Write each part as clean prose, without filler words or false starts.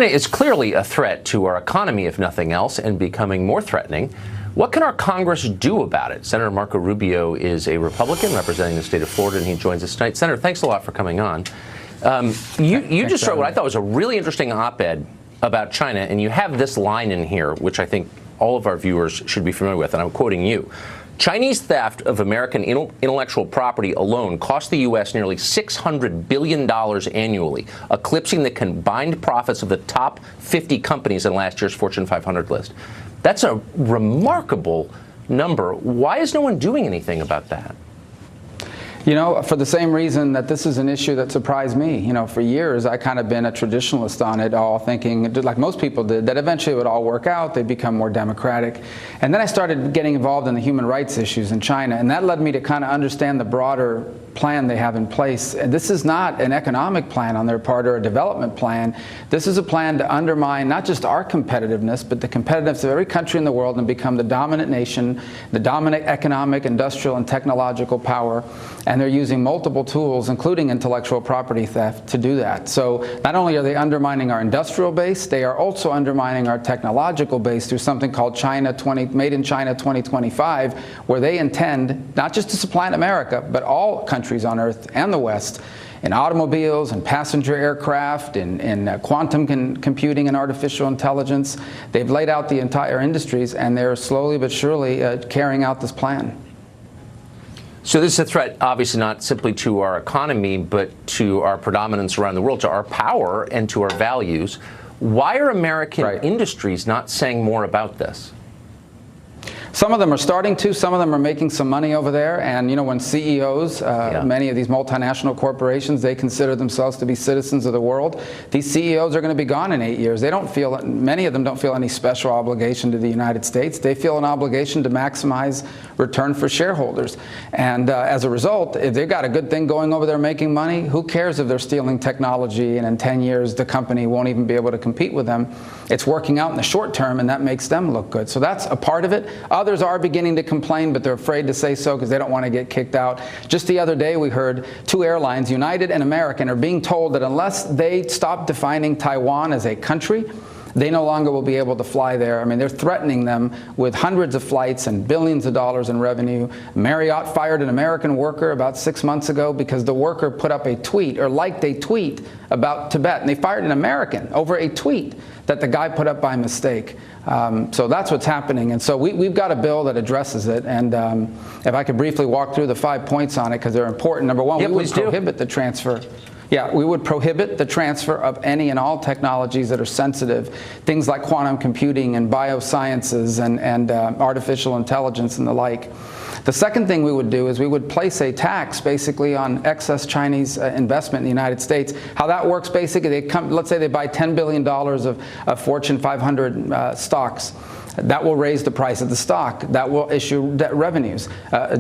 Is clearly a threat to our economy, if nothing else, and becoming more threatening. What can our Congress do about it? Senator Marco Rubio is a Republican representing the state of Florida, and he joins us tonight. Senator, thanks a lot for coming on. You just wrote what I thought was a really interesting op-ed about China, and you have this line in here, which I think all of our viewers should be familiar with, and I'm quoting you. Chinese theft of American intellectual property alone cost the U.S. nearly $600 billion annually, eclipsing the combined profits of the top 50 companies in last year's Fortune 500 list. That's a remarkable number. Why is no one doing anything about that? You know, for the same reason that this is an issue that surprised me. You know, for years, I kind of been a traditionalist on it, all thinking, like most people did, that eventually it would all work out, they'd become more democratic. And then I started getting involved in the human rights issues in China, and that led me to kind of understand the broader plan they have in place. And this is not an economic plan on their part or a development plan. This is a plan to undermine not just our competitiveness, but the competitiveness of every country in the world and become the dominant nation, the dominant economic, industrial, and technological power. And they're using multiple tools, including intellectual property theft, to do that. So not only are they undermining our industrial base, they are also undermining our technological base through something called Made in China 2025, where they intend not just to supplant America, but all countries on Earth and the West, in automobiles and passenger aircraft, in quantum computing and artificial intelligence. They've laid out the entire industries, and they're slowly but surely carrying out this plan. So this is a threat, obviously not simply to our economy, but to our predominance around the world, to our power and to our values. Why are American industries not saying more about this? Some of them are starting to. Some of them are making some money over there. And, you know, when CEOs, many of these multinational corporations, they consider themselves to be citizens of the world. These CEOs are going to be gone in 8 years. They don't feel, many of them don't feel any special obligation to the United States. They feel an obligation to maximize return for shareholders. And as a result, if they've got a good thing going over there making money, who cares if they're stealing technology and in 10 years the company won't even be able to compete with them? It's working out in the short term, and that makes them look good. So that's a part of it. Others are beginning to complain, but they're afraid to say so because they don't want to get kicked out. Just the other day, we heard two airlines, United and American, are being told that unless they stop defining Taiwan as a country, they no longer will be able to fly there. I mean, they're threatening them with hundreds of flights and billions of dollars in revenue. Marriott fired an American worker about 6 months ago because the worker put up a tweet or liked a tweet about Tibet. And they fired an American over a tweet that the guy put up by mistake. So that's what's happening. And so we've got a bill that addresses it. And if I could briefly walk through the 5 points on it, because they're important. Number one, we would prohibit the transfer. Yeah, we would prohibit the transfer of any and all technologies that are sensitive, things like quantum computing and biosciences and artificial intelligence and the like. The second thing we would do is we would place a tax basically on excess Chinese investment in the United States. How that works basically, they come, let's say they buy $10 billion of Fortune 500 stocks. That will raise the price of the stock. That will issue revenues,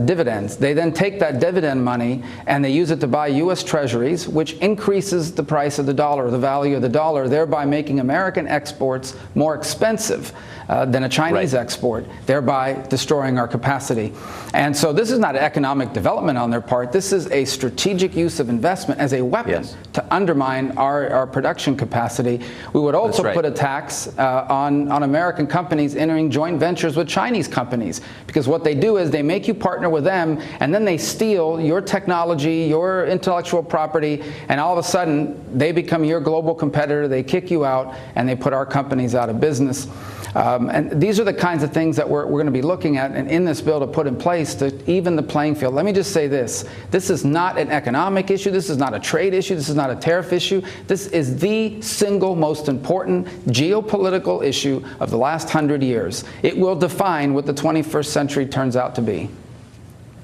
dividends. They then take that dividend money and they use it to buy U.S. treasuries, which increases the price of the dollar, the value of the dollar, thereby making American exports more expensive than a Chinese export, thereby destroying our capacity. And so this is not an economic development on their part. This is a strategic use of investment as a weapon to undermine our production capacity. We would also put a tax on American companies entering joint ventures with Chinese companies, because what they do is they make you partner with them, and then they steal your technology, your intellectual property, and all of a sudden they become your global competitor. They kick you out, and they put our companies out of business. And these are the kinds of things that we're going to be looking at and in this bill to put in place to even the playing field. Let me just say this. This is not an economic issue. This is not a trade issue. This is not a tariff issue. This is the single most important geopolitical issue of the last 100 years. It will define what the 21st century turns out to be.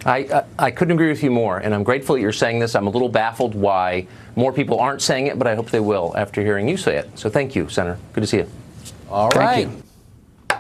I couldn't agree with you more, and I'm grateful that you're saying this. I'm a little baffled why more people aren't saying it, but I hope they will after hearing you say it. So thank you, Senator. Good to see you. All right. Thank you.